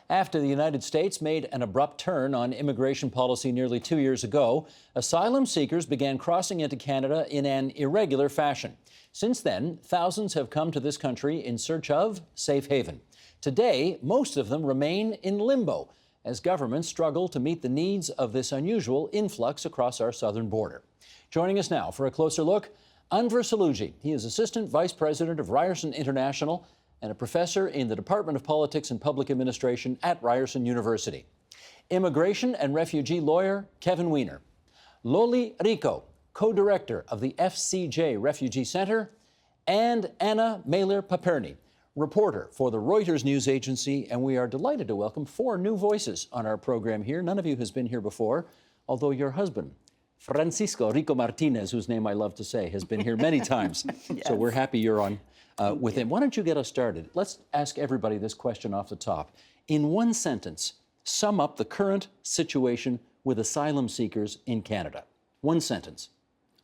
After the United States made an abrupt turn on immigration policy nearly 2 years ago, asylum seekers began crossing into Canada in an irregular fashion. Since then, thousands have come to this country in search of safe haven. Today, most of them remain in limbo as governments struggle to meet the needs of this unusual influx across our southern border. Joining us now for a closer look, Anver Saluji. He is Assistant Vice President of Ryerson International and a professor in the Department of Politics and Public Administration at Ryerson University. Immigration and refugee lawyer Kevin Weiner. Loli Rico, co-director of the FCJ Refugee Center, and Anna Mailer-Paperny, reporter for the Reuters news agency, and we are delighted to welcome 4 new voices on our program here. None of you has been here before, although your husband, Francisco Rico Martinez, whose name I love to say, has been here many times. Yes. So we're happy you're on with him. Why don't you get us started? Let's ask everybody this question off the top. In one sentence, sum up the current situation with asylum seekers in Canada. One sentence.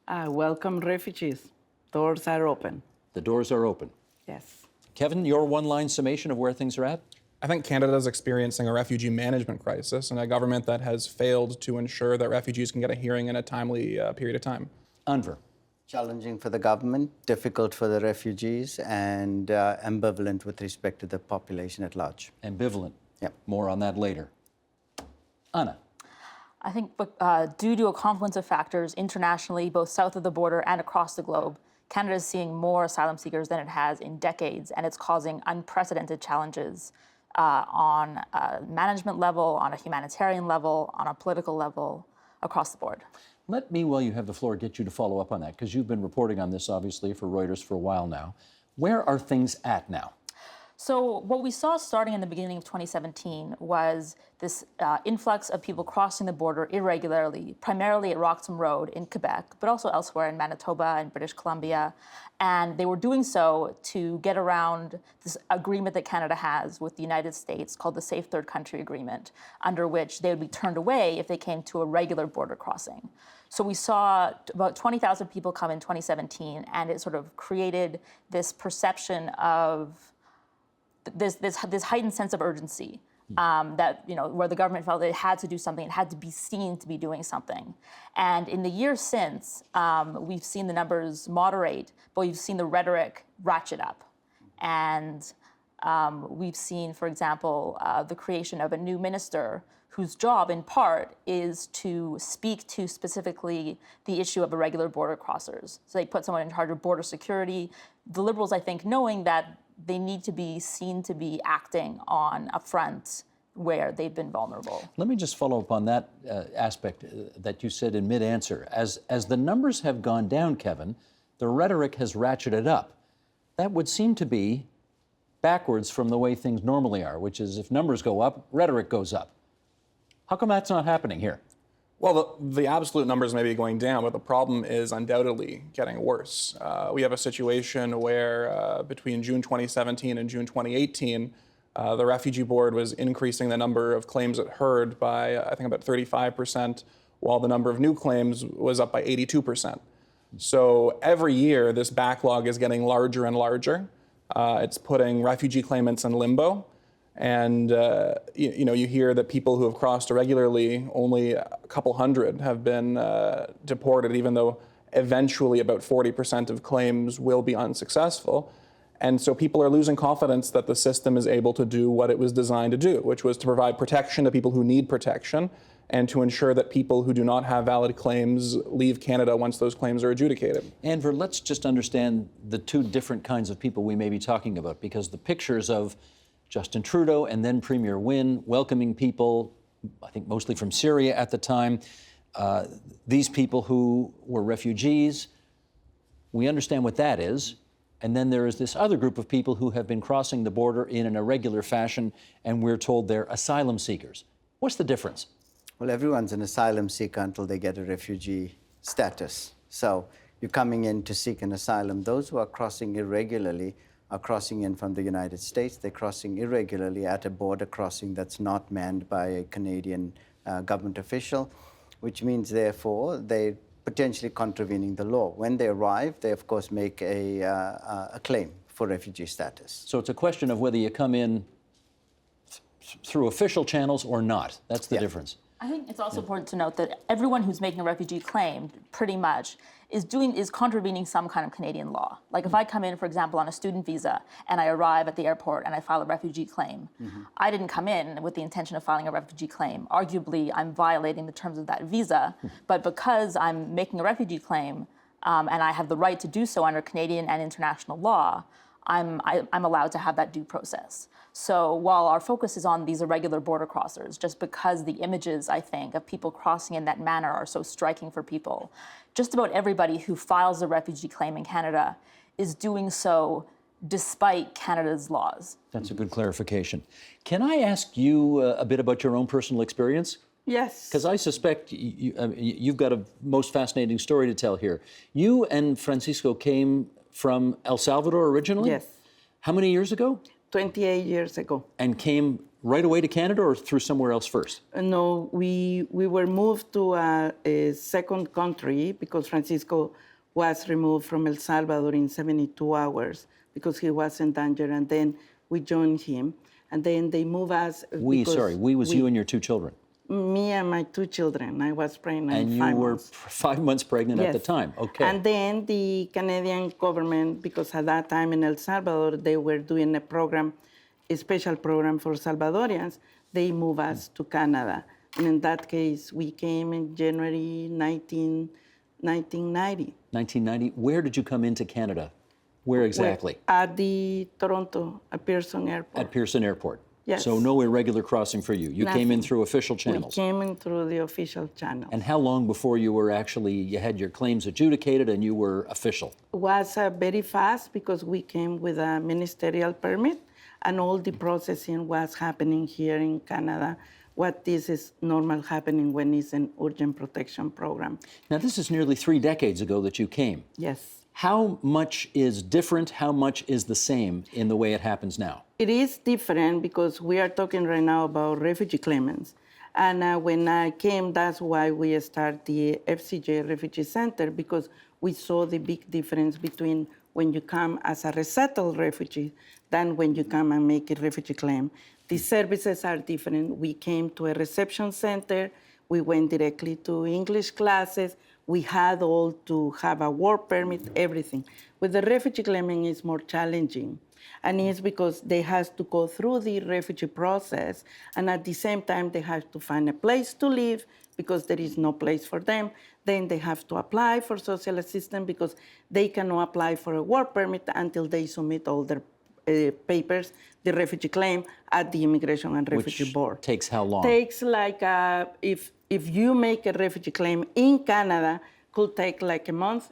Welcome refugees. Doors are open. The doors are open. Yes. Kevin, your one-line summation of where things are at? I think Canada is experiencing a refugee management crisis and a government that has failed to ensure that refugees can get a hearing in a timely period of time. Anver. Challenging for the government, difficult for the refugees, and ambivalent with respect to the population at large. Ambivalent. Yep. More on that later. Anna. I think due to a confluence of factors internationally, both south of the border and across the globe, Canada is seeing more asylum seekers than it has in decades, and it's causing unprecedented challenges on a management level, on a humanitarian level, on a political level, across the board. Let me, while you have the floor, get you to follow up on that, because you've been reporting on this, obviously, for Reuters for a while now. Where are things at now? So what we saw starting in the beginning of 2017 was this influx of people crossing the border irregularly, primarily at Roxham Road in Quebec, but also elsewhere in Manitoba and British Columbia. And they were doing so to get around this agreement that Canada has with the United States called the Safe Third Country Agreement, under which they would be turned away if they came to a regular border crossing. So we saw about 20,000 people come in 2017, and it sort of created this perception of this heightened sense of urgency that, where the government felt it had to do something, it had to be seen to be doing something. And in the years since, we've seen the numbers moderate, but we've seen the rhetoric ratchet up. And we've seen, for example, the creation of a new minister whose job, in part, is to speak to specifically the issue of irregular border crossers. So they put someone in charge of border security. The Liberals, I think, knowing that they need to be seen to be acting on a front where they've been vulnerable. Let me just follow up on that aspect that you said in mid-answer. As the numbers have gone down, Kevin, the rhetoric has ratcheted up. That would seem to be backwards from the way things normally are, which is if numbers go up, rhetoric goes up. How come that's not happening here? Well, the absolute numbers may be going down, but the problem is undoubtedly getting worse. We have a situation where between June 2017 and June 2018, the Refugee Board was increasing the number of claims it heard by, I think, about 35%, while the number of new claims was up by 82%. So every year, this backlog is getting larger and larger. It's putting refugee claimants in limbo. And, you hear that people who have crossed irregularly, only a couple hundred have been deported, even though eventually about 40% of claims will be unsuccessful. And so people are losing confidence that the system is able to do what it was designed to do, which was to provide protection to people who need protection and to ensure that people who do not have valid claims leave Canada once those claims are adjudicated. Anver, let's just understand the 2 different kinds of people we may be talking about, because the pictures of Justin Trudeau and then Premier Wynne welcoming people, I think mostly from Syria at the time, these people who were refugees, we understand what that is. And then there is this other group of people who have been crossing the border in an irregular fashion, and we're told they're asylum seekers. What's the difference? Well, everyone's an asylum seeker until they get a refugee status. So you're coming in to seek an asylum. Those who are crossing irregularly are crossing in from the United States. They're crossing irregularly at a border crossing that's not manned by a Canadian government official, which means, therefore, they're potentially contravening the law. When they arrive, they, of course, make a claim for refugee status. So it's a question of whether you come in through official channels or not. That's the difference. I think it's also important to note that everyone who's making a refugee claim, pretty much, is contravening some kind of Canadian law. Like if I come in, for example, on a student visa and I arrive at the airport and I file a refugee claim, I didn't come in with the intention of filing a refugee claim. Arguably, I'm violating the terms of that visa, but because I'm making a refugee claim and I have the right to do so under Canadian and international law, I'm allowed to have that due process. So while our focus is on these irregular border crossers, just because the images, I think, of people crossing in that manner are so striking for people, just about everybody who files a refugee claim in Canada is doing so despite Canada's laws. That's a good clarification. Can I ask you a bit about your own personal experience? Yes. Because I suspect you've got a most fascinating story to tell here. You and Francisco came from El Salvador originally? Yes. How many years ago? 28 years ago. And came right away to Canada or through somewhere else first? No, we were moved to a second country because Francisco was removed from El Salvador in 72 hours because he was in danger, and then we joined him. And then they moved us. We was you and your two children. Me and my two children. I was pregnant. And you 5 were months. 5 months pregnant at the time. Okay. And then the Canadian government, because at that time in El Salvador, they were doing a special program for Salvadorians, they moved us to Canada. And in that case, we came in January 1990. 1990. Where did you come into Canada? Where exactly? At the Toronto, at Pearson Airport. At Pearson Airport. Yes. So no irregular crossing for you. You came in Nothing. through official We channels. came in through the official channel. And how long before you had your claims adjudicated and you were official? It was very fast because we came with a ministerial permit and all the processing was happening here in Canada. What this is normal happening when it's an urgent protection program. Now, this is nearly 3 decades ago that you came. Yes. How much is different? How much is the same in the way it happens now? It is different because we are talking right now about refugee claimants. And when I came, that's why we started the FCJ Refugee Center, because we saw the big difference between when you come as a resettled refugee than when you come and make a refugee claim. The services are different. We came to a reception center. We went directly to English classes. We had all to have a work permit, everything. With the refugee claiming, it's more challenging. And it's because they have to go through the refugee process, and at the same time, they have to find a place to live because there is no place for them. Then they have to apply for social assistance because they cannot apply for a work permit until they submit all their papers, the refugee claim, at the Immigration and Refugee Board. Which takes how long? Takes like, if you make a refugee claim in Canada, could take like a month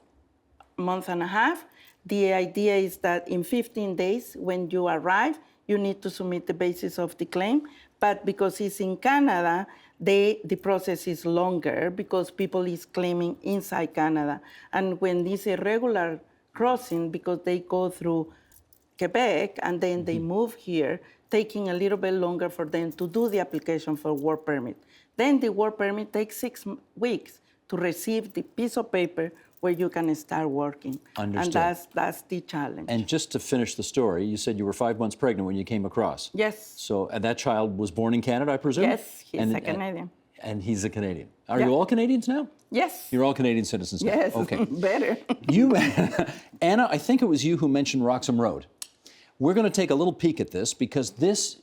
and a half. The idea is that in 15 days, when you arrive, you need to submit the basis of the claim. But because it's in Canada, the process is longer because people is claiming inside Canada. And when this irregular crossing, because they go through Quebec and then they move here, taking a little bit longer for them to do the application for work permit. Then the work permit takes 6 weeks to receive the piece of paper where you can start working. Understood. And that's the challenge. And just to finish the story, you said you were 5 months pregnant when you came across. Yes. So and that child was born in Canada, I presume? Yes, he's a Canadian. And he's a Canadian. Are Yeah. you all Canadians now? Yes. You're all Canadian citizens now? Yes, Okay. better. You, Anna, I think it was you who mentioned Roxham Road. We're going to take a little peek at this because this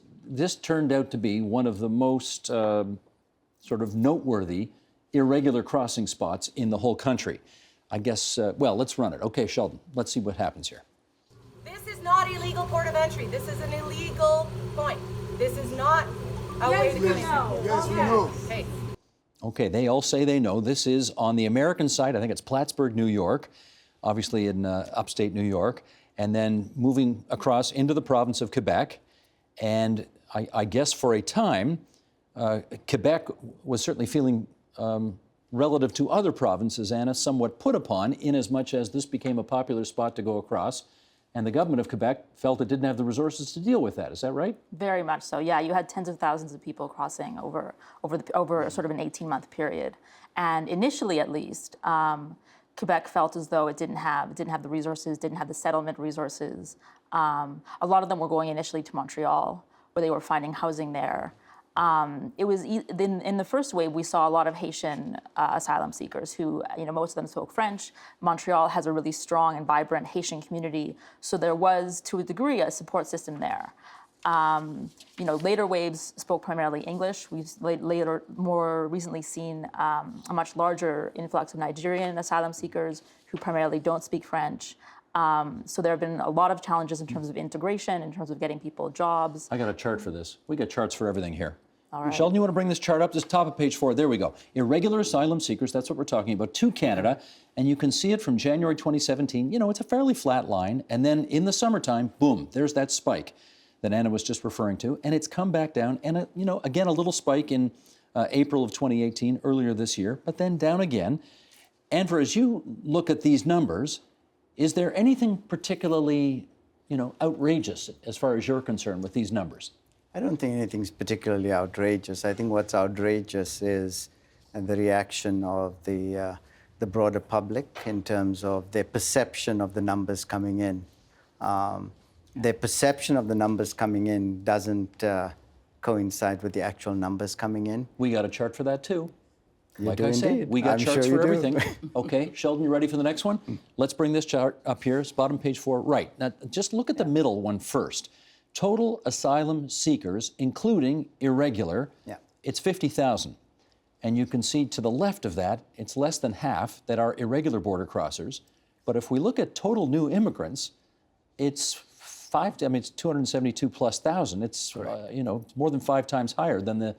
turned out to be one of the most sort of noteworthy irregular crossing spots in the whole country. I guess, well, let's run it. Okay, Sheldon, let's see what happens here. This is not illegal port of entry. This is an illegal point. This is not a way to come in. Yes, we know. Okay. Okay, they all say they know. This is on the American side. I think it's Plattsburgh, New York, obviously in upstate New York, and then moving across into the province of Quebec. And I guess for a time, Quebec was certainly feeling relative to other provinces, Anna, somewhat put upon in as much as this became a popular spot to go across. And the government of Quebec felt it didn't have the resources to deal with that. Is that right? Very much so. Yeah, you had tens of thousands of people crossing over sort of an 18-month period, and initially, at least, Quebec felt as though it didn't have the resources, didn't have the settlement resources. A lot of them were going initially to Montreal, where they were finding housing there. It was in the first wave, we saw a lot of Haitian asylum seekers who, most of them spoke French. Montreal has a really strong and vibrant Haitian community, so there was, to a degree, a support system there. Later waves spoke primarily English. We've more recently seen a much larger influx of Nigerian asylum seekers who primarily don't speak French. So there have been a lot of challenges in terms of integration, in terms of getting people jobs. I got a chart for this. We got charts for everything here. All right. Sheldon, you want to bring this chart up? This top of page 4. There we go. Irregular asylum seekers, that's what we're talking about, to Canada. And you can see it from January 2017. It's a fairly flat line. And then in the summertime, boom, there's that spike that Anna was just referring to. And it's come back down. And, again, a little spike in April of 2018, earlier this year, but then down again. And as you look at these numbers, is there anything particularly, outrageous as far as you're concerned with these numbers? I don't think anything's particularly outrageous. I think what's outrageous is the reaction of the broader public in terms of their perception of the numbers coming in. Their perception of the numbers coming in doesn't coincide with the actual numbers coming in. We got a chart for that too. You do I say, indeed. we got I'm charts sure for you do. everything. Okay, Sheldon, you ready for the next one? Let's bring this chart up here. It's bottom page 4. Right. Now, just look at the middle one first. Total asylum seekers, including irregular, it's 50,000. And you can see to the left of that, it's less than half that are irregular border crossers. But if we look at total new immigrants, it's it's 272 plus thousand. It's, more than 5 times higher than the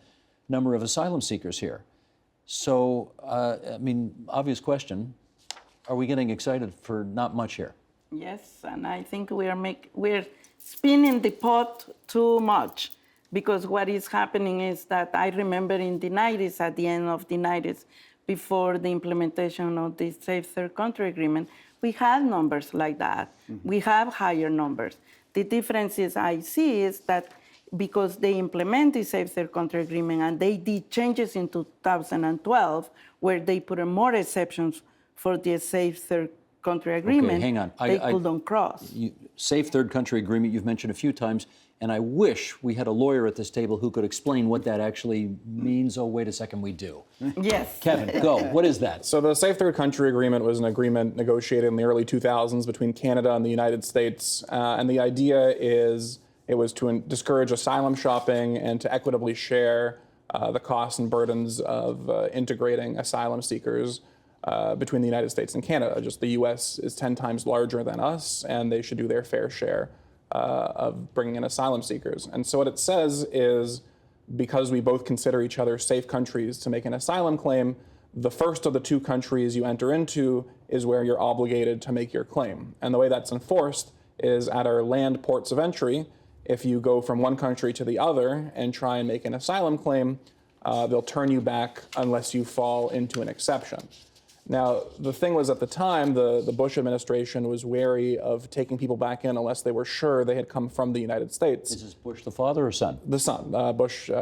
number of asylum seekers here. So, obvious question, are we getting excited for not much here? Yes, and I think we're spinning the pot too much, because what is happening is that I remember in the 90s, at the end of the 90s, before the implementation of the Safe Third Country Agreement, we had numbers like that. Mm-hmm. We have higher numbers. The differences I see is that because they implement the Safe Third Country Agreement and they did changes in 2012 where they put in more exceptions for the Safe Third Country Agreement, okay, hang on. they couldn't cross. Safe Third Country Agreement you've mentioned a few times, and I wish we had a lawyer at this table who could explain what that actually means. Oh, wait a second, we do. Yes. Kevin, go. What is that? So the Safe Third Country Agreement was an agreement negotiated in the early 2000s between Canada and the United States. And the idea is it was to discourage asylum shopping and to equitably share the costs and burdens of integrating asylum seekers between the United States and Canada. Just the U.S. is 10 times larger than us, and they should do their fair share of bringing in asylum seekers. And so what it says is, because we both consider each other safe countries to make an asylum claim, the first of the 2 countries you enter into is where you're obligated to make your claim. And the way that's enforced is at our land ports of entry. If you go from one country to the other and try and make an asylum claim, they'll turn you back unless you fall into an exception. Now, the thing was, at the time, the Bush administration was wary of taking people back in unless they were sure they had come from the United States. Is this Bush the father or son? The son,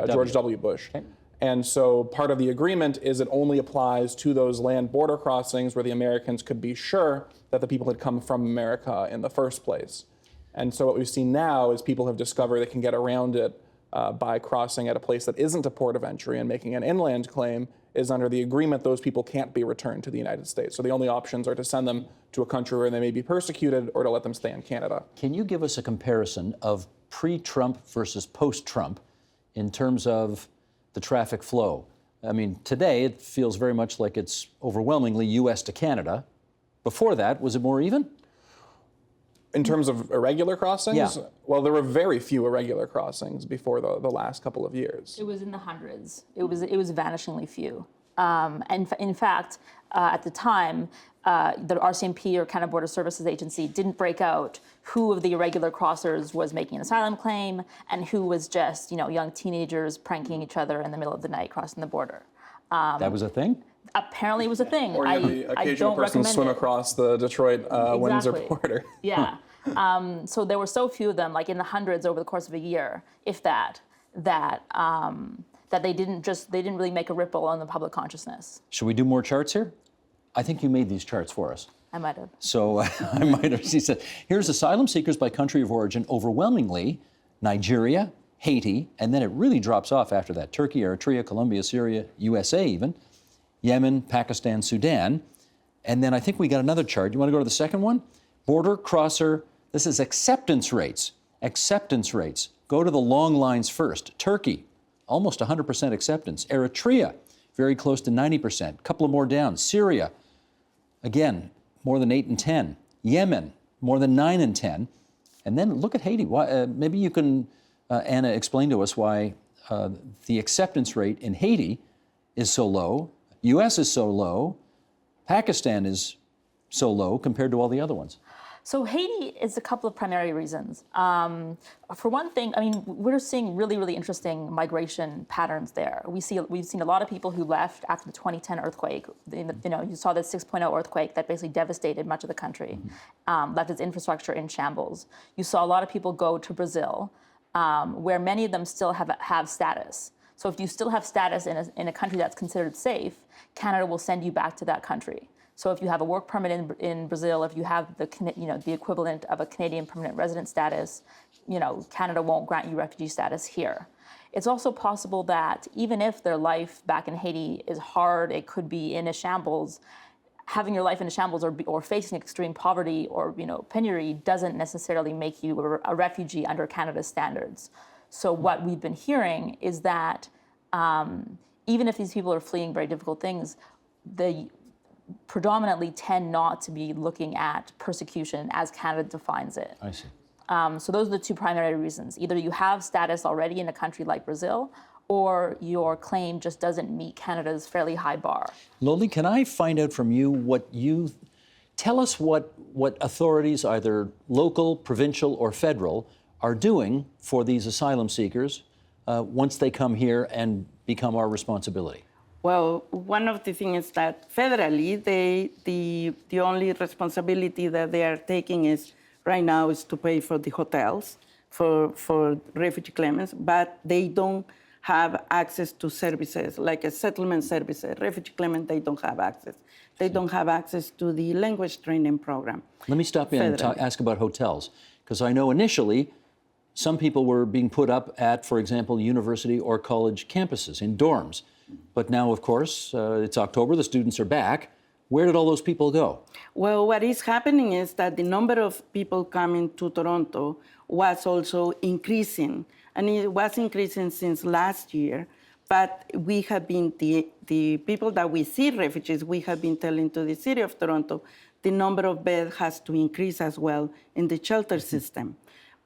George W. Bush. Okay. And so part of the agreement is it only applies to those land border crossings where the Americans could be sure that the people had come from America in the first place. And so what we've seen now is people have discovered they can get around it by crossing at a place that isn't a port of entry and making an inland claim. Is under the agreement, those people can't be returned to the United States. So the only options are to send them to a country where they may be persecuted or to let them stay in Canada. Can you give us a comparison of pre-Trump versus post-Trump in terms of the traffic flow? I mean, today it feels very much like it's overwhelmingly U.S. to Canada. Before that, was it more even? In terms of irregular crossings? Yeah. Well, there were very few irregular crossings before the last couple of years. It was in the hundreds. It was vanishingly few. And in fact, at the time, the RCMP, or Canada Border Services Agency, didn't break out who of the irregular crossers was making an asylum claim and who was just, young teenagers pranking each other in the middle of the night crossing the border. That was a thing? Apparently, it was a thing. Or the occasional person swim across the Detroit-Windsor border. Yeah. So there were so few of them, like in the hundreds over the course of a year, if that they didn't really make a ripple on the public consciousness. Should we do more charts here? I think you made these charts for us. I might have. So I might have. She said, here's asylum seekers by country of origin, overwhelmingly Nigeria, Haiti, and then it really drops off after that. Turkey, Eritrea, Colombia, Syria, USA even, Yemen, Pakistan, Sudan. And then I think we got another chart. You want to go to the second one? Border crosser, this is acceptance rates. Acceptance rates. Go to the long lines first. Turkey, almost 100% acceptance. Eritrea, very close to 90%. A couple of more down. Syria, again, more than 8 and 10. Yemen, more than 9 and 10. And then look at Haiti. Why, maybe you can, Anna, explain to us why the acceptance rate in Haiti is so low, U.S. is so low, Pakistan is so low compared to all the other ones. So Haiti is a couple of primary reasons. For one thing, I mean, we're seeing really, really interesting migration patterns there. We've seen a lot of people who left after the 2010 earthquake. You know, you saw the 6.0 earthquake that basically devastated much of the country, left its infrastructure in shambles. You saw a lot of people go to Brazil, where many of them still have status. So if you still have status in a country that's considered safe, Canada will send you back to that country. So if you have a work permit in Brazil, if you have the equivalent of a Canadian permanent resident status, Canada won't grant you refugee status here. It's also possible that even if their life back in Haiti is hard, it could be in a shambles, having your life in a shambles or facing extreme poverty or penury doesn't necessarily make you a refugee under Canada's standards. So what we've been hearing is that even if these people are fleeing very difficult things, they predominantly tend not to be looking at persecution as Canada defines it. I see. So those are the two primary reasons. Either you have status already in a country like Brazil, or your claim just doesn't meet Canada's fairly high bar. Loli, can I find out from you tell us what authorities, either local, provincial, or federal, are doing for these asylum seekers once they come here and become our responsibility? Well, one of the things is that federally, the only responsibility that they are taking is right now is to pay for the hotels for refugee claimants, but they don't have access to services like a settlement services. Refugee claimant, they don't have access. They don't have access to the language training program. Let me stop you and ask about hotels, because I know initially some people were being put up at, for example, university or college campuses in dorms. But now, of course, it's October, the students are back. Where did all those people go? Well, what is happening is that the number of people coming to Toronto was also increasing. And it was increasing since last year. But we have been, the people that we see refugees, we have been telling to the city of Toronto, the number of beds has to increase as well in the shelter system.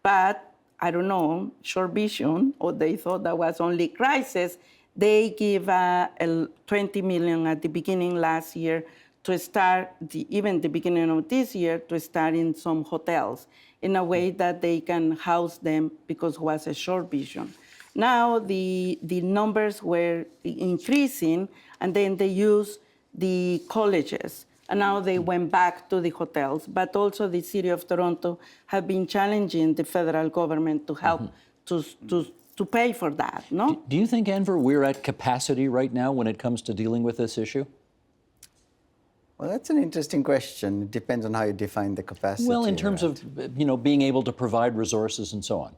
But I don't know, short vision, or they thought that was only crisis. They give 20 million at the beginning last year to start, even the beginning of this year, to start in some hotels in a way that they can house them because it was a short vision. Now the numbers were increasing, and then they used the colleges, and now they went back to the hotels. But also the city of Toronto have been challenging the federal government to help to pay for that, no? Do you think, Enver, we're at capacity right now when it comes to dealing with this issue? Well, that's an interesting question. It depends on how you define the capacity. Well, in terms of, being able to provide resources and so on.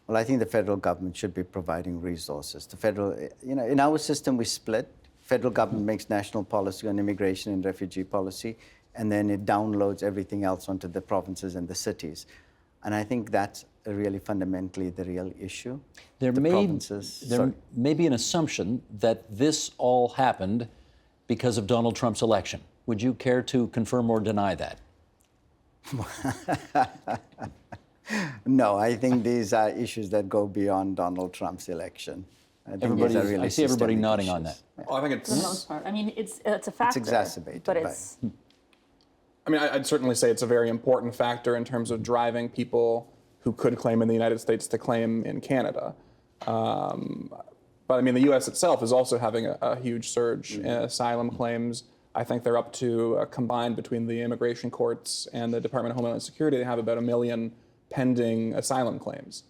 Well, I think the federal government should be providing resources. The federal, in our system, we split. Federal government makes national policy on immigration and refugee policy, and then it downloads everything else onto the provinces and the cities. And I think that's really fundamentally the real issue. There may be an assumption that this all happened because of Donald Trump's election. Would you care to confirm or deny that? No, I think these are issues that go beyond Donald Trump's election. I see everybody nodding issues. On that. Well, I think it's... For the most part. I mean, it's a factor. It's exacerbated. But it's... I mean, I'd certainly say it's a very important factor in terms of driving people who could claim in the United States to claim in Canada. But I mean, the U.S. itself is also having a huge surge in asylum claims. I think they're up to, combined between the immigration courts and the Department of Homeland Security, they have about 1 million pending asylum claims,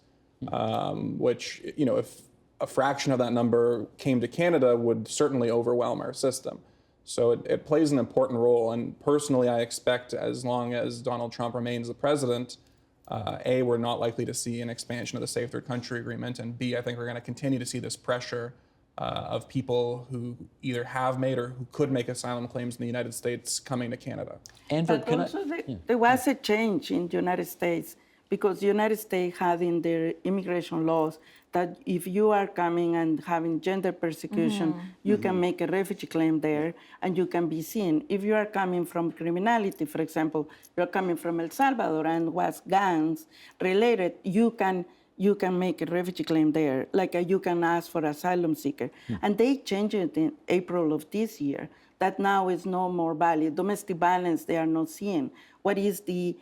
which, if a fraction of that number came to Canada, would certainly overwhelm our system. So it plays an important role. And personally, I expect as long as Donald Trump remains the president, A, we're not likely to see an expansion of the Safe Third Country Agreement, and B, I think we're going to continue to see this pressure of people who either have made or who could make asylum claims in the United States coming to Canada. Andrew, But can also I? there was a change in the United States because the United States had in their immigration laws that if you are coming and having gender persecution, you can make a refugee claim there and you can be seen. If you are coming from criminality, for example, you're coming from El Salvador and was gangs related, you can make a refugee claim there, like you can ask for asylum seeker. And they changed it in April of this year, that now is no more valid. Domestic violence, they are not seeing. What is the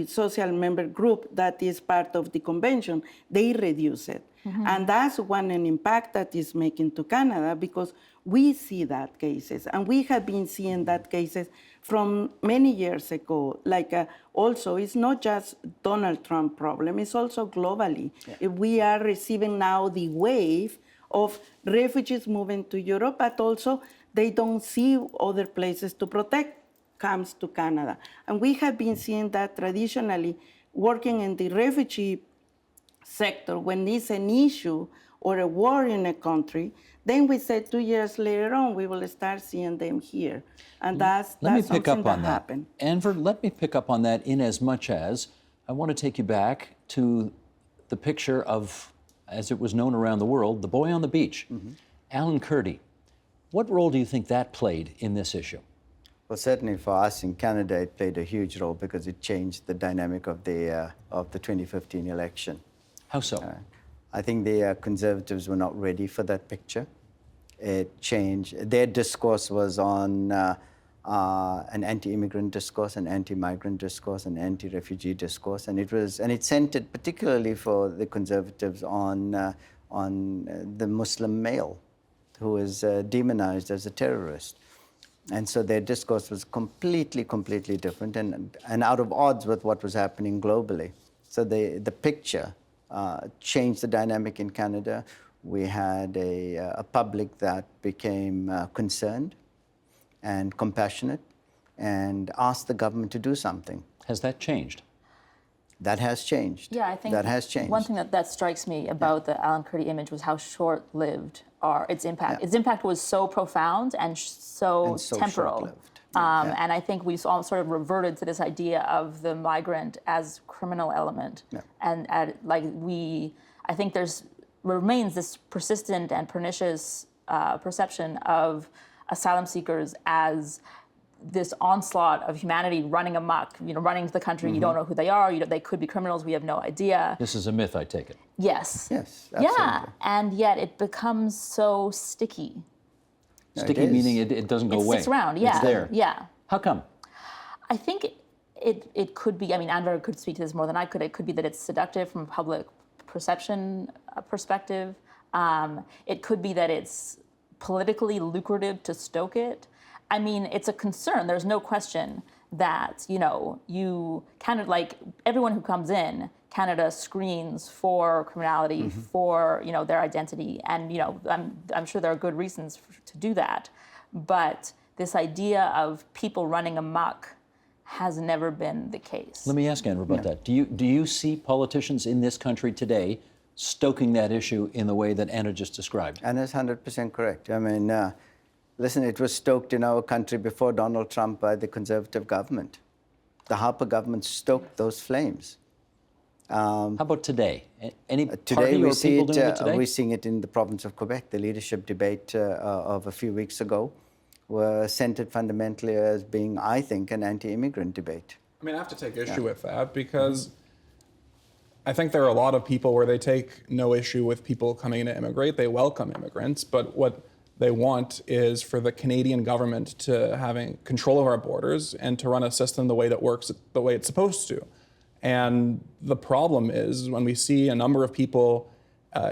social member group that is part of the convention, they reduce it. And that's an impact that is making to Canada because we see that cases. And we have been seeing that cases from many years ago. Like also, it's not just Donald Trump problem, it's also globally. We are receiving now the wave of refugees moving to Europe, but also they don't see other places to protect, comes to Canada. And we have been seeing that traditionally working in the refugee sector when it's an issue or a war in a country, then we said 2 years later on, we will start seeing them here. And that's Let me pick something up on that. happened. Anver, let me pick up on that in as much as I want to take you back to the picture of, as it was known around the world, the boy on the beach, Alan Kurdi. What role do you think that played in this issue? Well, certainly for us in Canada, it played a huge role because it changed the dynamic of the 2015 election. How so? I think the Conservatives were not ready for that picture. It changed. Their discourse was on an anti-immigrant discourse, an anti-migrant discourse, an anti-refugee discourse, and it centered particularly for the Conservatives on the Muslim male, who is demonized as a terrorist. And so their discourse was completely different and out of odds with what was happening globally. So the picture changed the dynamic in Canada. We had a public that became concerned and compassionate and asked the government to do something. Has that changed? That has changed. Yeah, I think that has changed. One thing that strikes me about the Alan Kurdi image was how short-lived its impact. Yeah. Its impact was so profound and so temporal. short-lived. And I think we all sort of reverted to this idea of the migrant as criminal element. Yeah. And I think remains this persistent and pernicious perception of asylum seekers as this onslaught of humanity running amok, running to the country. You don't know who they are. They could be criminals. We have no idea. This is a myth, I take it. Yes. Yes, absolutely. Yeah, and yet it becomes so sticky. Sticky meaning it doesn't go away. It sticks around. Yeah. It's there. Yeah. How come? I think it could be. I mean, Andrew could speak to this more than I could. It could be that it's seductive from a public perception perspective. It could be that it's politically lucrative to stoke it. I mean, it's a concern. There's no question that, you kind of like everyone who comes in, Canada screens for criminality, for, their identity. And, I'm sure there are good reasons to do that. But this idea of people running amok has never been the case. Let me ask Andrew about that. Do you see politicians in this country today stoking that issue in the way that Anna just described? Anna's 100% correct. I mean, listen, it was stoked in our country before Donald Trump by the Conservative government. The Harper government stoked those flames. How about today? Any Today party we or see people it. doing it today? We're seeing it in the province of Quebec. The leadership debate of a few weeks ago were centered fundamentally as being, I think, an anti-immigrant debate. I mean, I have to take issue with that because I think there are a lot of people where they take no issue with people coming in to immigrate. They welcome immigrants, but what they want is for the Canadian government to having control of our borders and to run a system the way that works the way it's supposed to. And the problem is when we see a number of people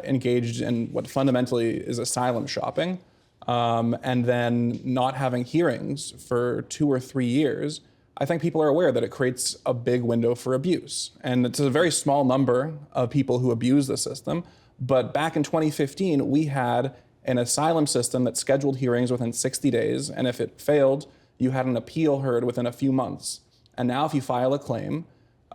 engaged in what fundamentally is asylum shopping, and then not having hearings for 2 or 3 years, I think people are aware that it creates a big window for abuse. And it's a very small number of people who abuse the system. But back in 2015, we had an asylum system that scheduled hearings within 60 days. And if it failed, you had an appeal heard within a few months. And now if you file a claim,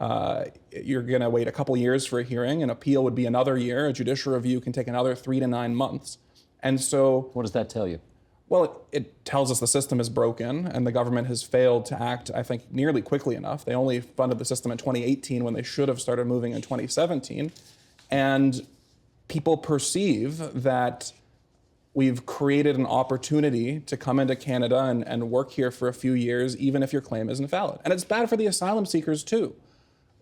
You're going to wait a couple years for a hearing. An appeal would be another year. A judicial review can take another 3 to 9 months. And so, What does that tell you? well, it tells us the system is broken and the government has failed to act, I think, nearly quickly enough. They only funded the system in 2018 when they should have started moving in 2017. And people perceive that we've created an opportunity to come into Canada and work here for a few years, even if your claim isn't valid. And it's bad for the asylum seekers, too.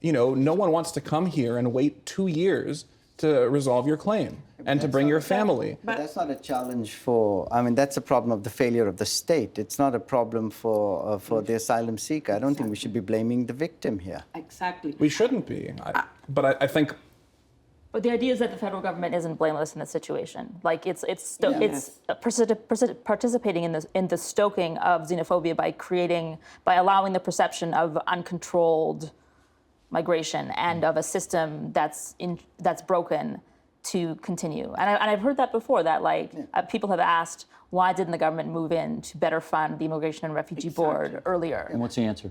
You know, no one wants to come here and wait 2 years to resolve your claim and to bring your family. But that's not a challenge for, I mean, that's a problem of the failure of the state. It's not a problem for the asylum seeker. I don't think we should be blaming the victim here. Exactly. We shouldn't be. But I think But the idea is that the federal government isn't blameless in this situation. Like it's participating in the stoking of xenophobia by allowing the perception of uncontrolled migration and of a system that's broken to continue. And I've heard that before. That people have asked, why didn't the government move in to better fund the Immigration and Refugee Board earlier? And what's the answer?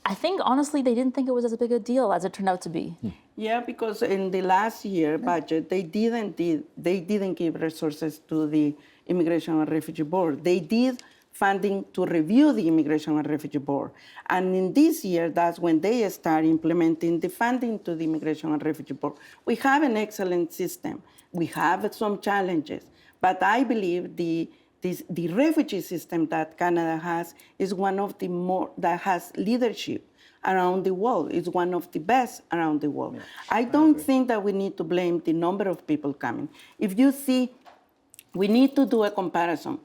I think, honestly, they didn't think it was as big a deal as it turned out to be. Yeah, because in the last year budget, they didn't give resources to the Immigration and Refugee Board. They did funding to review the Immigration and Refugee Board. And in this year, that's when they start implementing the funding to the Immigration and Refugee Board. We have an excellent system. We have some challenges, but I believe the refugee system that Canada has is one of the more that has leadership around the world. It's one of the best around the world. Yes, I don't think that we need to blame the number of people coming. If you see, we need to do a comparison.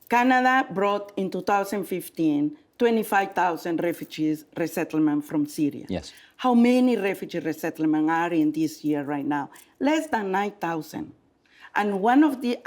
Canada brought in 2015 25,000 refugees resettlement from Syria. Yes. How many refugee resettlement are in this year right now? Less than 9,000. And one of the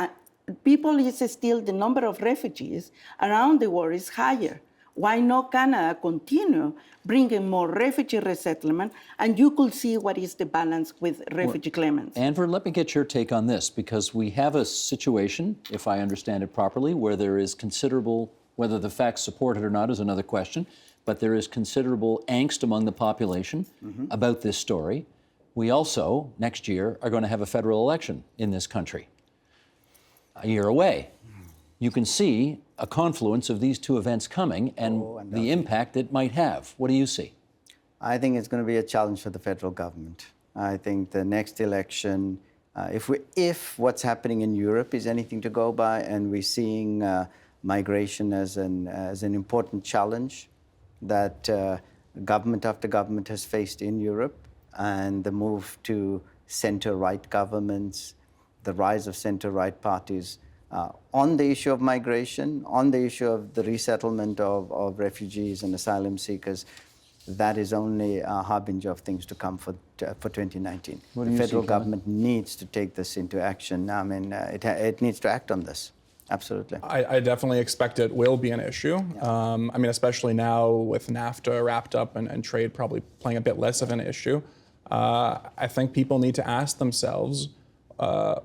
people is still the number of refugees around the world is higher. Why not Canada continue bringing more refugee resettlement, and you could see what is the balance with refugee claimants. Anver, let me get your take on this, because we have a situation, if I understand it properly, where there is considerable, whether the facts support it or not is another question, but there is considerable angst among the population about this story. We also, next year, are going to have a federal election in this country, a year away. You can see a confluence of these two events coming and the impact it might have. What do you see? I think it's going to be a challenge for the federal government. I think the next election, if what's happening in Europe is anything to go by, and we're seeing migration as an important challenge that government after government has faced in Europe, and the move to center-right governments, the rise of center-right parties, on the issue of migration, on the issue of the resettlement of refugees and asylum seekers, that is only a harbinger of things to come for 2019. The federal government needs to take this into action. I mean, it needs to act on this. Absolutely. I definitely expect it will be an issue. Yeah. I mean, especially now with NAFTA wrapped up and trade probably playing a bit less of an issue. I think people need to ask themselves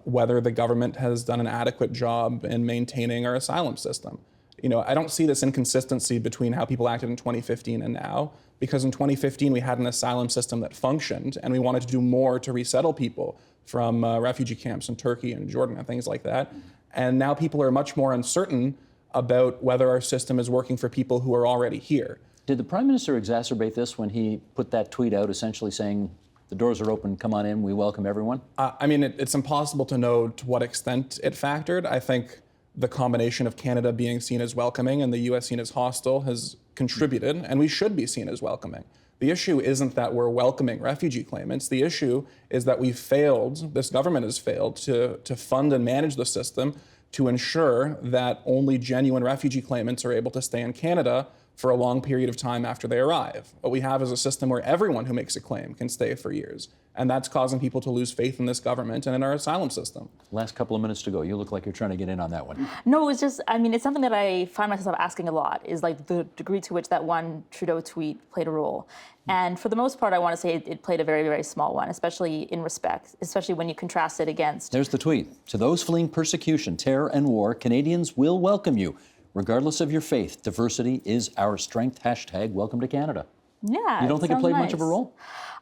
whether the government has done an adequate job in maintaining our asylum system. You know, I don't see this inconsistency between how people acted in 2015 and now, because in 2015 we had an asylum system that functioned, and we wanted to do more to resettle people from refugee camps in Turkey and Jordan and things like that. And now people are much more uncertain about whether our system is working for people who are already here. Did the Prime Minister exacerbate this when he put that tweet out essentially saying, the doors are open, come on in, we welcome everyone? I mean, it's impossible to know to what extent it factored. I think the combination of Canada being seen as welcoming and the U.S. seen as hostile has contributed, and we should be seen as welcoming. The issue isn't that we're welcoming refugee claimants. The issue is that we've failed, this government has failed to fund and manage the system to ensure that only genuine refugee claimants are able to stay in Canada for a long period of time after they arrive. What we have is a system where everyone who makes a claim can stay for years. And that's causing people to lose faith in this government and in our asylum system. Last couple of minutes to go. You look like you're trying to get in on that one. No, it's just, I mean, it's something that I find myself asking a lot, is like the degree to which that one Trudeau tweet played a role. And for the most part, I want to say it played a very, very small one, especially in respect, especially when you contrast it against. There's the tweet. To those fleeing persecution, terror, and war, Canadians will welcome you. Regardless of your faith, diversity is our strength. Hashtag welcome to Canada. Yeah. You don't think it sounds played much of a nice. role?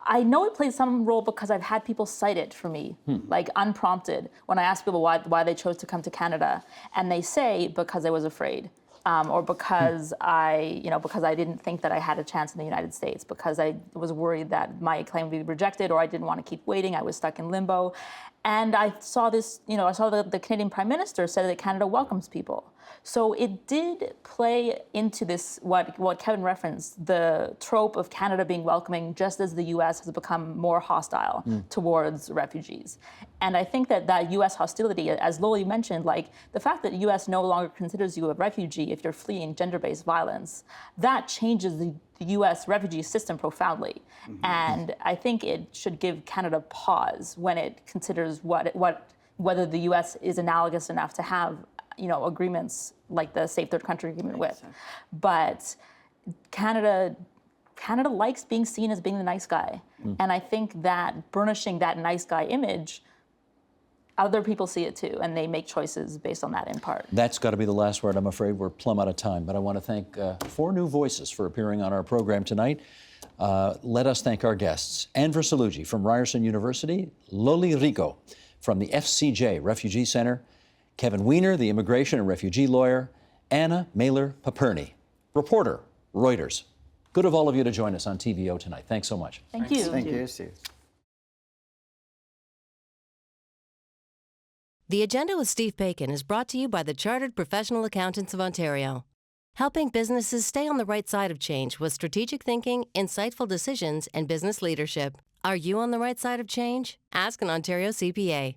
I know it played some role because I've had people cite it for me, like unprompted, when I ask people why they chose to come to Canada, and they say because I was afraid, or because because I didn't think that I had a chance in the United States, because I was worried that my claim would be rejected, or I didn't want to keep waiting. I was stuck in limbo, and I saw this. I saw the Canadian Prime Minister said that Canada welcomes people. So it did play into this, what Kevin referenced, the trope of Canada being welcoming, just as the U.S. has become more hostile towards refugees. And I think that U.S. hostility, as Loli mentioned, like the fact that the U.S. no longer considers you a refugee if you're fleeing gender-based violence, that changes the U.S. refugee system profoundly. And I think it should give Canada pause when it considers whether the U.S. is analogous enough to have agreements like the Safe Third Country Agreement with. But Canada likes being seen as being the nice guy. And I think that burnishing that nice guy image, other people see it too, and they make choices based on that in part. That's got to be the last word. I'm afraid we're plumb out of time, but I want to thank 4 new voices for appearing on our program tonight. Let us thank our guests. Anne Versalugi from Ryerson University, Loli Rico from the FCJ Refugee Center, Kevin Weiner, the immigration and refugee lawyer, Anna Mailer-Paperny, reporter, Reuters. Good of all of you to join us on TVO tonight. Thanks so much. Thank you. Thank you, Steve. The Agenda with Steve Bacon is brought to you by the Chartered Professional Accountants of Ontario, helping businesses stay on the right side of change with strategic thinking, insightful decisions, and business leadership. Are you on the right side of change? Ask an Ontario CPA.